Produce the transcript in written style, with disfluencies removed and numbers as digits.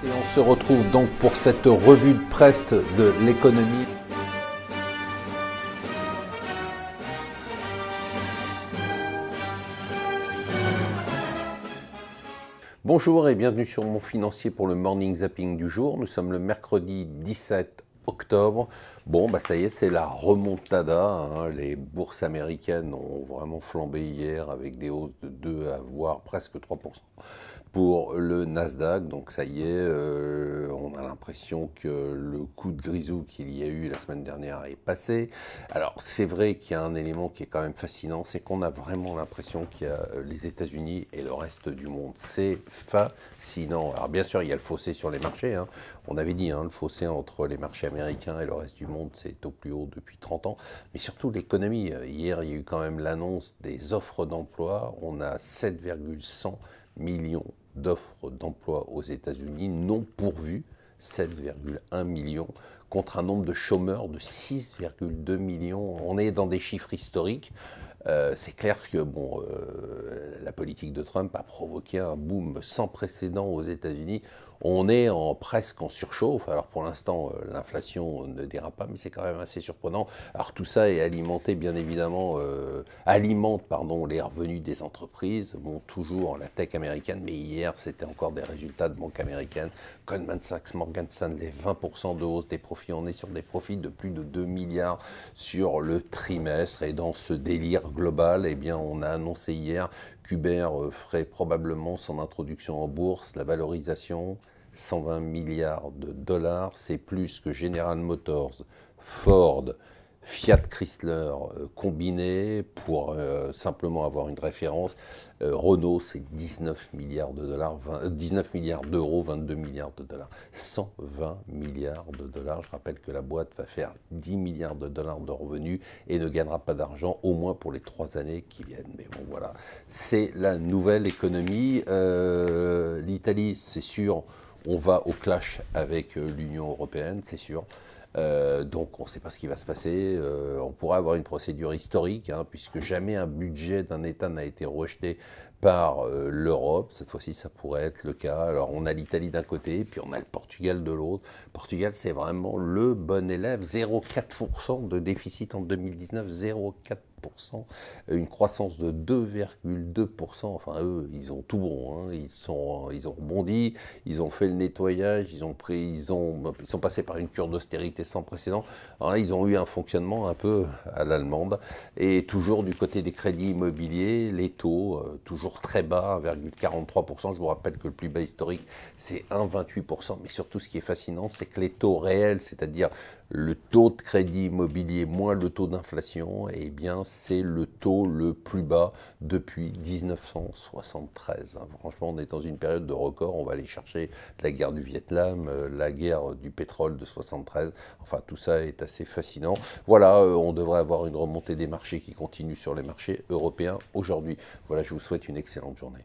Et on se retrouve donc pour cette revue de presse de l'économie. Bonjour et bienvenue sur Mon Financier pour le Morning Zapping du jour. Nous sommes le mercredi 17 octobre. Bon, ça y est, c'est la remontada, hein. Les bourses américaines ont vraiment flambé hier avec des hausses de 2 à voire presque 3% pour le Nasdaq. Donc ça y est, on a l'impression que le coup de grisou qu'il y a eu la semaine dernière est passé. Alors c'est vrai qu'il y a un élément qui est quand même fascinant, c'est qu'on a vraiment l'impression qu'il y a les États-Unis et le reste du monde. C'est fascinant. Alors bien sûr, il y a le fossé sur les marchés, hein. On avait dit, hein, le fossé entre les marchés américains et le reste du monde, c'est au plus haut depuis 30 ans. Mais surtout l'économie. Hier, il y a eu quand même l'annonce des offres d'emploi. On a 7,1 millions d'offres d'emploi aux États-Unis non pourvues, 7,1 millions, contre un nombre de chômeurs de 6,2 millions. On est dans des chiffres historiques. C'est clair que la politique de Trump a provoqué un boom sans précédent aux États-Unis. On est presque en surchauffe. Alors pour l'instant, l'inflation ne dérape pas, mais c'est quand même assez surprenant. Alors tout ça est alimenté, bien évidemment, alimente les revenus des entreprises. Bon, toujours la tech américaine, mais hier, c'était encore des résultats de banques américaines. Goldman Sachs, Morgan Stanley, 20% de hausse des profits. On est sur des profits de plus de 2 milliards sur le trimestre. Et dans ce délire global, eh bien, on a annoncé hier qu'Uber ferait probablement son introduction en bourse, la valorisation 120 milliards de dollars, c'est plus que General Motors, Ford, Fiat Chrysler combinés pour simplement avoir une référence. Renault, c'est 19 milliards de dollars, 19 milliards d'euros, 22 milliards de dollars, 120 milliards de dollars. Je rappelle que la boîte va faire 10 milliards de dollars de revenus et ne gagnera pas d'argent, au moins pour les 3 années qui viennent. Mais bon, voilà, c'est la nouvelle économie. L'Italie, c'est sûr, on va au clash avec l'Union européenne, c'est sûr. Donc on ne sait pas ce qui va se passer. On pourrait avoir une procédure historique, hein, puisque jamais un budget d'un État n'a été rejeté par l'Europe. Cette fois-ci, ça pourrait être le cas. Alors on a l'Italie d'un côté, puis on a le Portugal de l'autre. Portugal, c'est vraiment le bon élève. 0,4% de déficit en 2019, 0,4%. Une croissance de 2,2%. Enfin, eux, ils ont tout bon, hein. Ils ont rebondi, ils ont fait le nettoyage, ils sont passés par une cure d'austérité sans précédent. Alors là, ils ont eu un fonctionnement un peu à l'allemande. Et toujours du côté des crédits immobiliers, les taux, toujours très bas, 1,43%. Je vous rappelle que le plus bas historique, c'est 1,28%. Mais surtout, ce qui est fascinant, c'est que les taux réels, c'est-à-dire le taux de crédit immobilier moins le taux d'inflation, eh bien, c'est le taux le plus bas depuis 1973. Franchement, on est dans une période de record. On va aller chercher la guerre du Vietnam, la guerre du pétrole de 73. Enfin, tout ça est assez fascinant. Voilà, on devrait avoir une remontée des marchés qui continue sur les marchés européens aujourd'hui. Voilà, je vous souhaite une excellente journée.